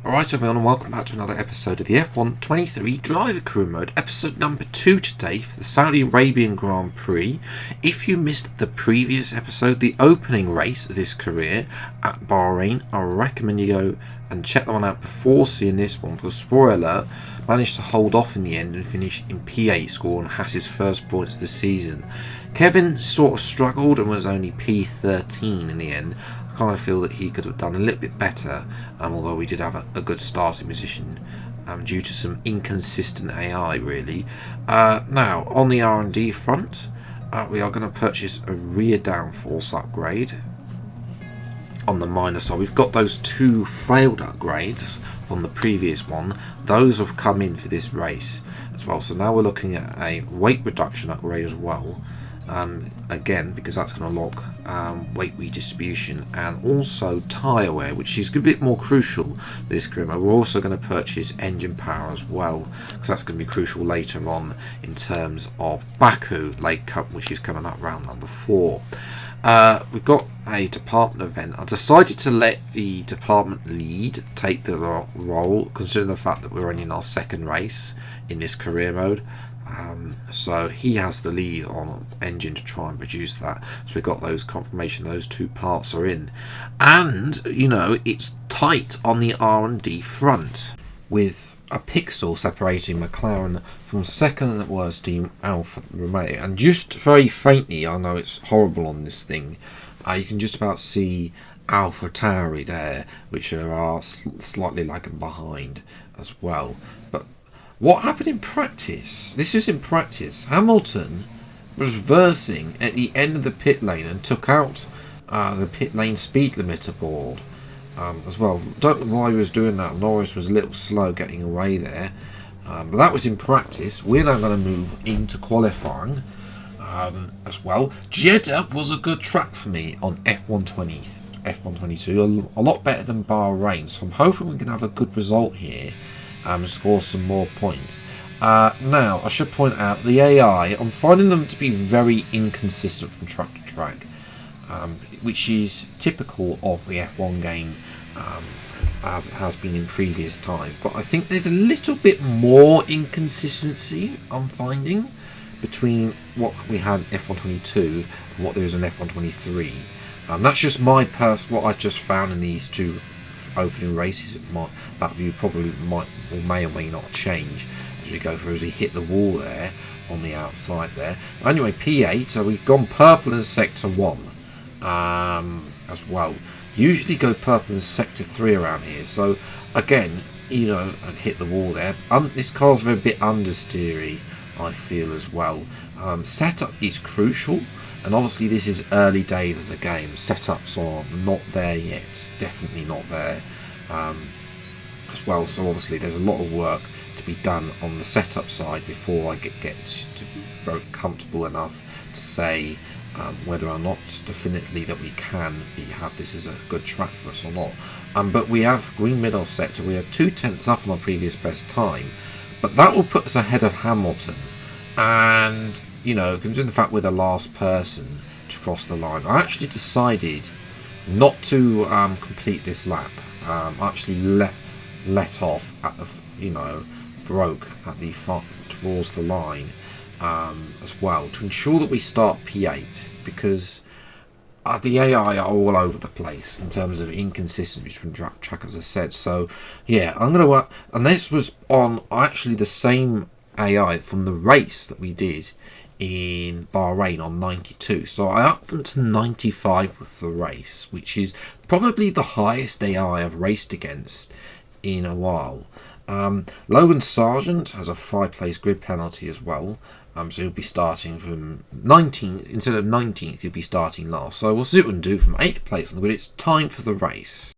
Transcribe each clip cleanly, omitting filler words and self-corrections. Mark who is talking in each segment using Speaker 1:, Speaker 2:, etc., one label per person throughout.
Speaker 1: Alright everyone, and welcome back to another episode of the F123 Driver Career Mode, episode number 2 today for the Saudi Arabian Grand Prix. If you missed the previous episode, the opening race of this career at Bahrain, I recommend you go and check that one out before seeing this one, because spoiler alert, managed to hold off in the end and finish in P8, scoring Haas's first points this season. Kevin sort of struggled and was only P13 in the end. I kind of feel that he could have done a little bit better, although we did have a good starting position due to some inconsistent AI really. Now on the R&D front, we are going to purchase a rear downforce upgrade. On the minor side, we've got those two failed upgrades from the previous one. Those have come in for this race as well, so now we're looking at a weight reduction upgrade as well. Again, because that's going to lock weight redistribution and also tyre wear, which is a bit more crucial this career mode. We're also going to purchase engine power as well, because that's going to be crucial later on in terms of Baku Lake Cup, which is coming up round number 4. We've got a department event. I decided to let the department lead take the role, considering the fact that we're only in our second race in this career mode. So he has the lead on engine to try and produce that. So we've got those confirmation, those two parts are in, and you know it's tight on the R&D front with a pixel separating McLaren from second worst team Alfa Romeo, and just very faintly, I know it's horrible on this thing, you can just about see Alpha Tauri there, which are slightly lagging behind as well. But what happened in practice? This is in practice. Hamilton was reversing at the end of the pit lane and took out the pit lane speed limiter board as well. Don't know why he was doing that. Norris was a little slow getting away there. But that was in practice. We're now going to move into qualifying as well. Jeddah was a good track for me on F122. A lot better than Bahrain. So I'm hoping we can have a good result here. Score some more points. Now I should point out the AI, I'm finding them to be very inconsistent from track to track, which is typical of the F1 game, as it has been in previous times. But I think there's a little bit more inconsistency I'm finding between what we had in F122 and what there is in F123. That's just my what I've just found in these two opening races. That view probably may or may not change as we go through, as we hit the wall there on the outside there. Anyway, P8, so we've gone purple in sector 1 as well. Usually go purple in sector 3 around here, so again, you know, and hit the wall there. This car's a bit understeery, I feel, as well. Setup is crucial, and obviously this is early days of the game. Setups are not there yet, definitely not there as well. So obviously there's a lot of work to be done on the setup side before I get to be very comfortable enough to say whether or not definitely that we can have this as a good track for us or not. But we have green middle sector. We have 2/10 up on our previous best time, but that will put us ahead of Hamilton. And you know, considering the fact we're the last person to cross the line, I actually decided not to complete this lap. I actually let off at the, you know, broke at the towards the line as well, to ensure that we start P8, because the AI are all over the place in terms of inconsistency between track, as I said. So yeah, I'm gonna work, and this was on actually the same AI from the race that we did in Bahrain on 92, so I upped them to 95 with the race, which is probably the highest AI I've raced against in a while. Logan Sargent has a 5-place grid penalty as well, so he'll be starting from 19th instead of 19th. He'll be starting last, so we'll see what we can do from 8th place on the grid. It's time for the race.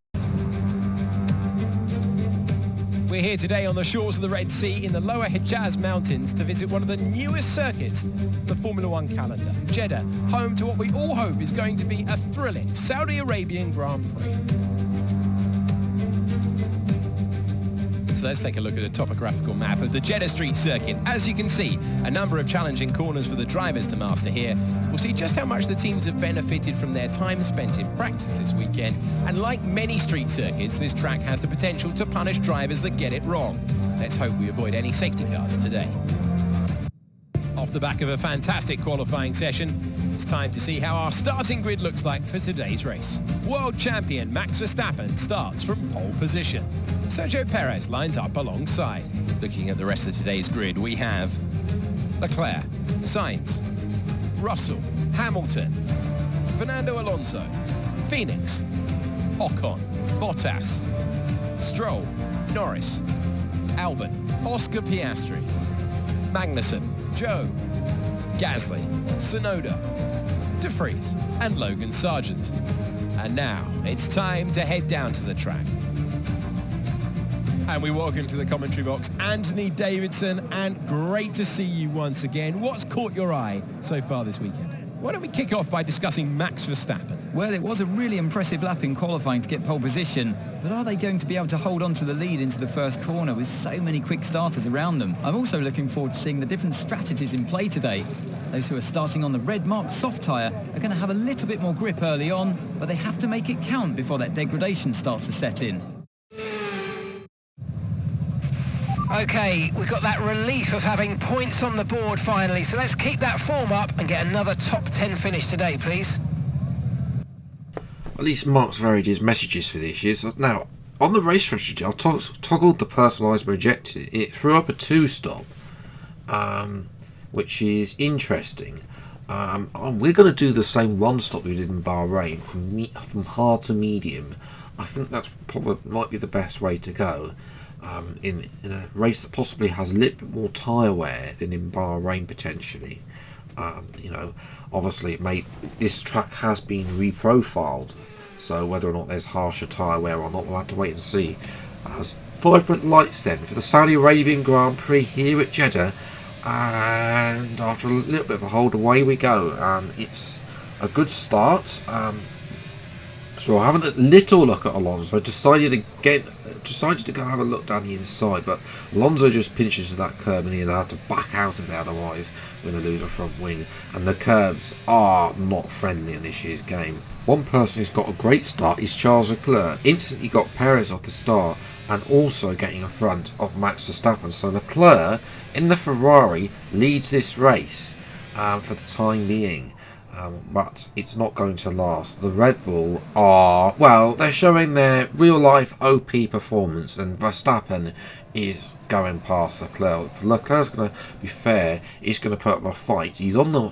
Speaker 2: We're here today on the shores of the Red Sea in the lower Hejaz Mountains to visit one of the newest circuits, the Formula One calendar. Jeddah, home to what we all hope is going to be a thrilling Saudi Arabian Grand Prix. So let's take a look at a topographical map of the Jeddah Street Circuit. As you can see, a number of challenging corners for the drivers to master here. We'll see just how much the teams have benefited from their time spent in practice this weekend. And like many street circuits, this track has the potential to punish drivers that get it wrong. Let's hope we avoid any safety cars today. Off the back of a fantastic qualifying session, it's time to see how our starting grid looks like for today's race. World champion Max Verstappen starts from pole position. Sergio Perez lines up alongside. Looking at the rest of today's grid, we have Leclerc, Sainz, Russell, Hamilton, Fernando Alonso, Phoenix, Ocon, Bottas, Stroll, Norris, Albon, Oscar Piastri, Magnussen, Joe, Gasly, Tsunoda, De Vries and Logan Sargent. And now it's time to head down to the track. And we welcome to the commentary box Anthony Davidson, and great to see you once again. What's caught your eye so far this weekend? Why don't we kick off by discussing Max Verstappen?
Speaker 3: Well, it was a really impressive lap in qualifying to get pole position, but are they going to be able to hold on to the lead into the first corner with so many quick starters around them? I'm also looking forward to seeing the different strategies in play today. Those who are starting on the red marked soft tyre are going to have a little bit more grip early on, but they have to make it count before that degradation starts to set in.
Speaker 4: Okay, we've got that relief of having points on the board finally, so let's keep that form up and get another top 10 finish today, please.
Speaker 1: At least Mark's varied his messages for this year. So now, on the race strategy, I toggled the personalised rejected. It threw up a 2-stop, which is interesting. We're going to do the same 1-stop we did in Bahrain, from hard to medium. I think that's probably might be the best way to go. In a race that possibly has a little bit more tyre wear than in Bahrain potentially. Obviously this track has been reprofiled, so whether or not there's harsher tyre wear or not, we'll have to wait and see. As 5-point lights then for the Saudi Arabian Grand Prix here at Jeddah, and after a little bit of a hold, away we go. It's a good start. So having a little look at Alonso, decided to go have a look down the inside, but Alonso just pinches to that curb and he'll have to back out of there, otherwise we're going to lose a front wing. And the curbs are not friendly in this year's game. One person who's got a great start is Charles Leclerc. Instantly got Perez off the start and also getting in front of Max Verstappen. So Leclerc in the Ferrari leads this race for the time being. But it's not going to last. The Red Bull are, well, they're showing their real-life OP performance, and Verstappen is going past Leclerc. Leclerc's going to be fair. He's going to put up a fight. He's on the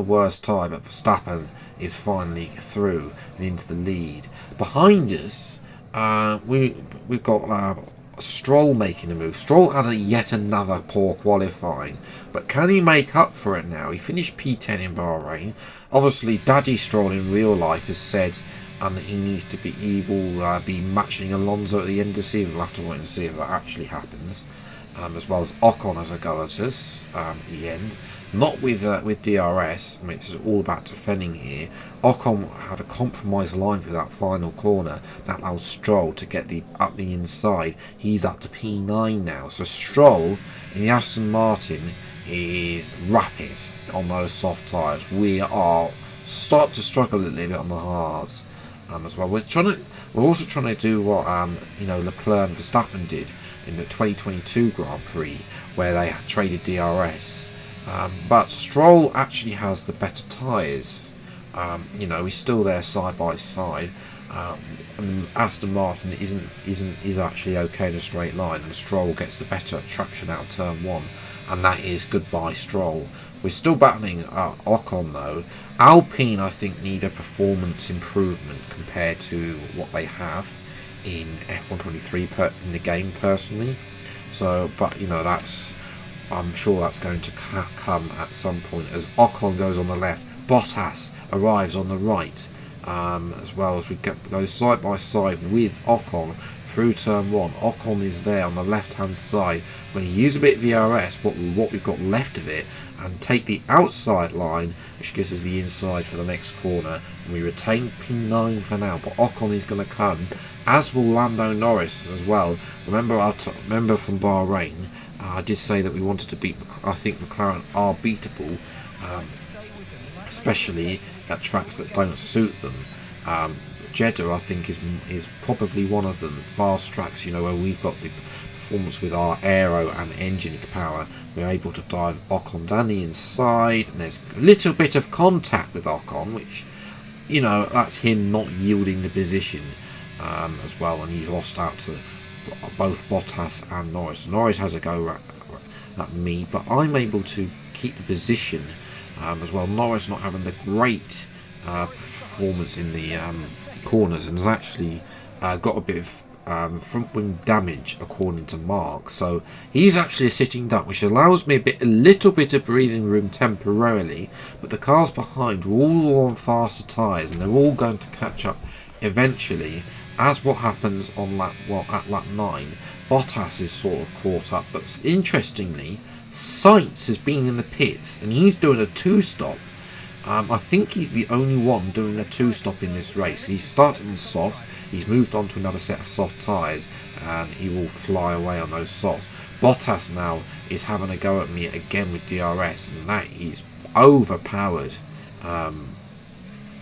Speaker 1: worst time, but Verstappen is finally through and into the lead. Behind us, we've got Stroll making a move. Stroll had yet another poor qualifying, but can he make up for it now? He finished P10 in Bahrain. Obviously, Daddy Stroll in real life has said that he will be matching Alonso at the end of the season. We'll have to wait and see if that actually happens. As well as Ocon as a go at us at the end. Not with DRS. I mean, it's all about defending here. Ocon had a compromised line through that final corner. That allows Stroll to get up the inside. He's up to P9 now. So Stroll in the Aston Martin is rapid on those soft tyres. We are start to struggle a little bit on the hards as well. We're also trying to do what Leclerc and Verstappen did in the 2022 Grand Prix, where they traded DRS. But Stroll actually has the better tyres. He's still there side by side. Aston Martin is actually okay in a straight line, and Stroll gets the better traction out of turn 1, and that is goodbye Stroll. We're still battling Ocon though. Alpine, I think, need a performance improvement compared to what they have in F123 in the game personally. So, but I'm sure that's going to come at some point as Ocon goes on the left. Bottas arrives on the right, as well as we go side by side with Ocon through turn 1. Ocon is there on the left hand side. When you use a bit of DRS, what we've got left of it, and take the outside line, which gives us the inside for the next corner, and we retain P9 for now. But Ocon is going to come, as will Lando Norris as well. Remember from Bahrain, I did say that we wanted to beat. I think McLaren are beatable, especially at tracks that don't suit them. Jeddah, I think, is probably one of them. Fast tracks, you know, where we've got the performance with our aero and engine power. We're able to dive Ocon down the inside, and there's a little bit of contact with Ocon, which, you know, that's him not yielding the position as well, and he's lost out to both Bottas and Norris. Norris has a go at me, but I'm able to keep the position as well. Norris not having the great performance in the corners, and has actually got a bit of front wing damage according to Mark, so he's actually a sitting duck, which allows me a little bit of breathing room temporarily. But the cars behind are all on faster tyres, and they're all going to catch up eventually, as what happens on at lap 9. Bottas is sort of caught up, but interestingly, Sainz has been in the pits and he's doing a 2-stop. I think he's the only one doing a 2-stop in this race. He started in softs, he's moved on to another set of soft tyres, and he will fly away on those softs. Bottas now is having a go at me again with DRS, and that is overpowered.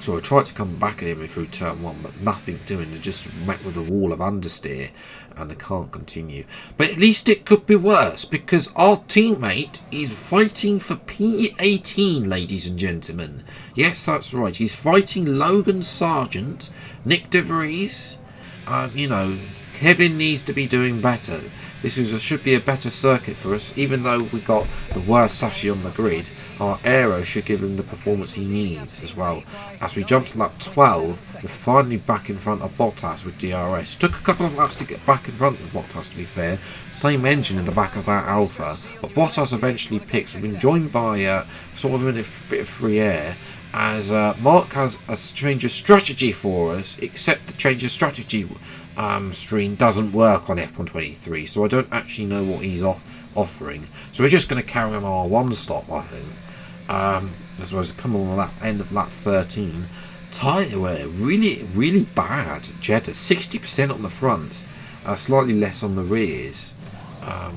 Speaker 1: So I tried to come back at him through turn 1, but nothing doing. They just met with a wall of understeer, and they can't continue. But at least it could be worse, because our teammate is fighting for P18, ladies and gentlemen. Yes, that's right. He's fighting Logan Sargent, Nick De Vries. You know, Kevin needs to be doing better. This should be a better circuit for us, even though we got the worst Sashi on the grid. Our aero should give him the performance he needs as well. As we jump to lap 12, we're finally back in front of Bottas with DRS. Took a couple of laps to get back in front of Bottas, to be fair. Same engine in the back of that Alpha, but Bottas eventually picks. We've been joined by sort of a bit of free air, as Mark has a change of strategy for us, except the change of strategy stream doesn't work on F123, so I don't actually know what he's offering. So we're just going to carry on our 1-stop, I think. As well as come on the end of lap 13. Tyre wear really bad. Jeddah 60% on the fronts, slightly less on the rears.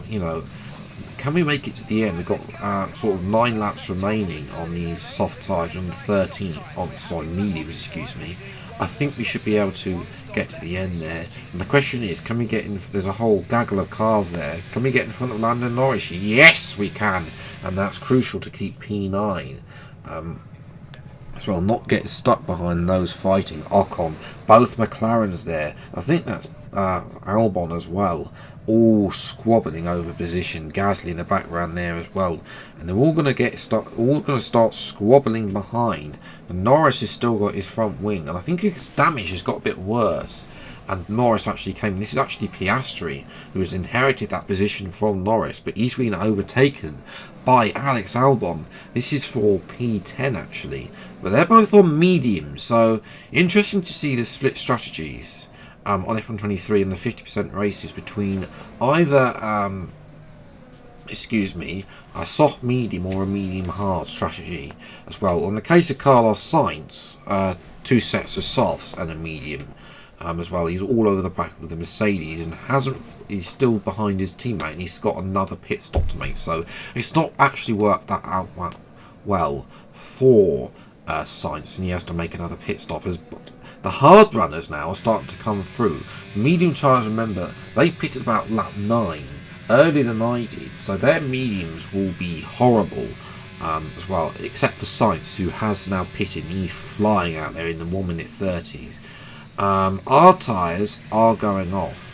Speaker 1: You know, can we make it to the end? We've got sort of 9 laps remaining on these soft tyres, on 13 mediums, excuse me. I think we should be able to get to the end there. And the question is, can we get in? There's a whole gaggle of cars there. Can we get in front of Lando Norris? Yes, we can. And that's crucial to keep P9 as well, not get stuck behind those fighting. Ocon, both McLarens there. I think that's Albon as well, all squabbling over position. Gasly in the background there as well, and they're all going to start squabbling behind. And Norris has still got his front wing, and I think his damage has got a bit worse. And Norris actually came. This is actually Piastri, who has inherited that position from Norris, but he's been overtaken by Alex Albon. This is for P10 actually, but they're both on medium, so interesting to see the split strategies on F123 and the 50% races between either a soft medium or a medium hard strategy as well. On the case of Carlos Sainz, 2 sets of softs and a medium as well. He's all over the back with the Mercedes and he's still behind his teammate, and he's got another pit stop to make, so it's not actually worked that out well for Sainz, and he has to make another pit stop. As the hard runners now are starting to come through. Medium tyres, remember, they pitted about lap 9 earlier than I did, so their mediums will be horrible as well, except for Sainz, who has now pitted and he's flying out there in the 1:30s. Our tyres are going off,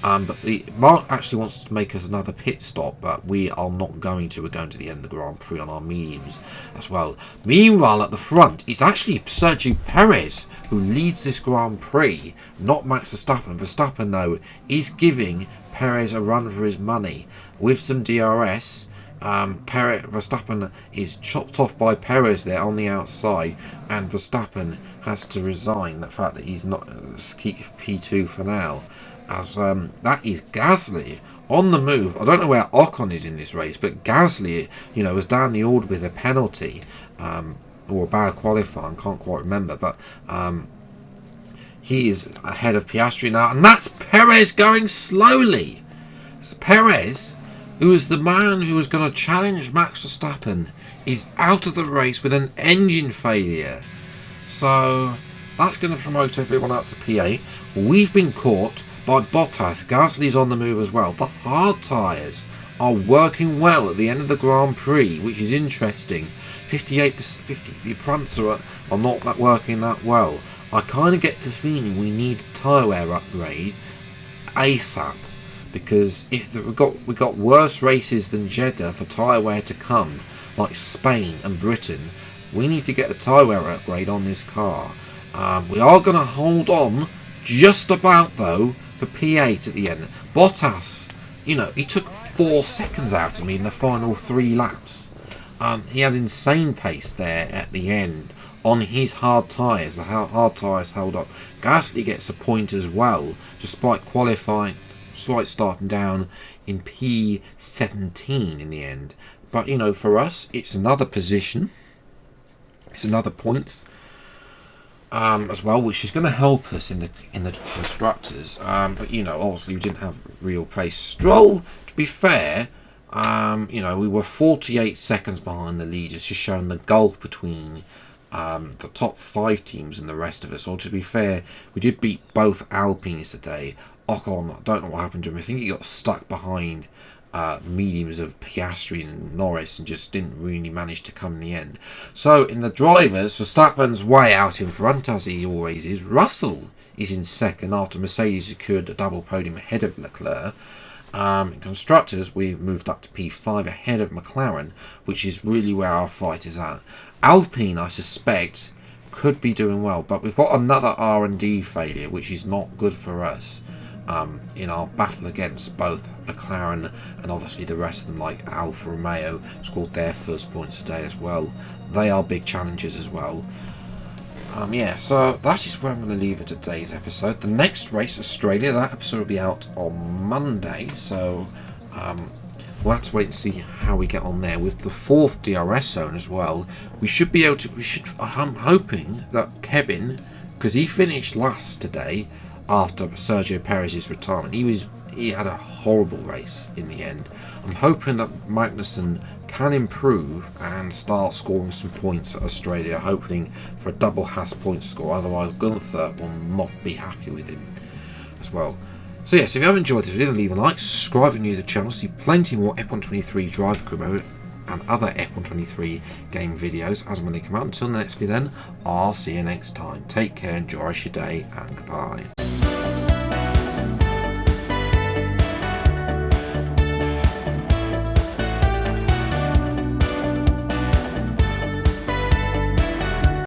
Speaker 1: but Mark actually wants to make us another pit stop, but we are not going to. We're going to the end of the Grand Prix on our mediums as well. Meanwhile, at the front, it's actually Sergio Perez who leads this Grand Prix, not Max Verstappen. Verstappen, though, is giving Perez a run for his money with some DRS. Verstappen is chopped off by Perez there on the outside, and Verstappen has to resign the fact that he's not keep P2 for now, as that is Gasly on the move. I don't know where Ocon is in this race, but Gasly, you know, was down the order with a penalty or a bad qualifying, can't quite remember, but he is ahead of Piastri now, and that's Perez going slowly. So Perez, who was the man who was going to challenge Max Verstappen, is out of the race with an engine failure. So that's going to promote everyone up to P8. We've been caught by Bottas. Gasly's on the move as well. The hard tyres are working well at the end of the Grand Prix, which is interesting. 58%, the fronts are not that working that well. I kind of get the feeling we need a tyre wear upgrade ASAP, because if we got worse races than Jeddah for tyre wear to come, like Spain and Britain, we need to get a tyre wear upgrade on this car. We are going to hold on just about though for P8 at the end. Bottas, you know, he took 4 seconds out of me in the final 3 laps. He had insane pace there at the end on his hard tyres. The hard tyres held up. Gasly gets a point as well, despite qualifying, slight starting down in P17 in the end. But, you know, for us, it's another position. It's another points as well, which is going to help us in the constructors. But, you know, obviously we didn't have real pace. Stroll, to be fair, you know, we were 48 seconds behind the leaders, just showing the gulf between the top 5 teams and the rest of us. Or to be fair, we did beat both Alpines today. Ocon, I don't know what happened to him. I think he got stuck behind mediums of Piastri and Norris and just didn't really manage to come in the end. So in the drivers, Verstappen's way out in front as he always is. Russell is in second after Mercedes secured a double podium ahead of Leclerc. In constructors, we've moved up to P5 ahead of McLaren, which is really where our fight is at. Alpine, I suspect, could be doing well, but we've got another R&D failure, which is not good for us in our battle against both McLaren and obviously the rest of them, like Alfa Romeo scored their first points today as well. They are big challenges as well. Yeah, so that is where I'm going to leave it today's episode. The next race, Australia, that episode will be out on Monday, so we'll have to wait and see how we get on there. With the 4th DRS zone as well, we should be able to, I'm hoping that Kevin, because he finished last today after Sergio Perez's retirement, he had a horrible race in the end. I'm hoping that Magnussen can improve and start scoring some points at Australia, hoping for a double Haas point score. Otherwise, Gunther will not be happy with him as well. So yes, if you have enjoyed this video, leave a like, subscribe if you're new to the channel, see plenty more F123 driver crew mode and other F123 game videos as and when they come out. Until the next video then, I'll see you next time. Take care, enjoy your day, and goodbye.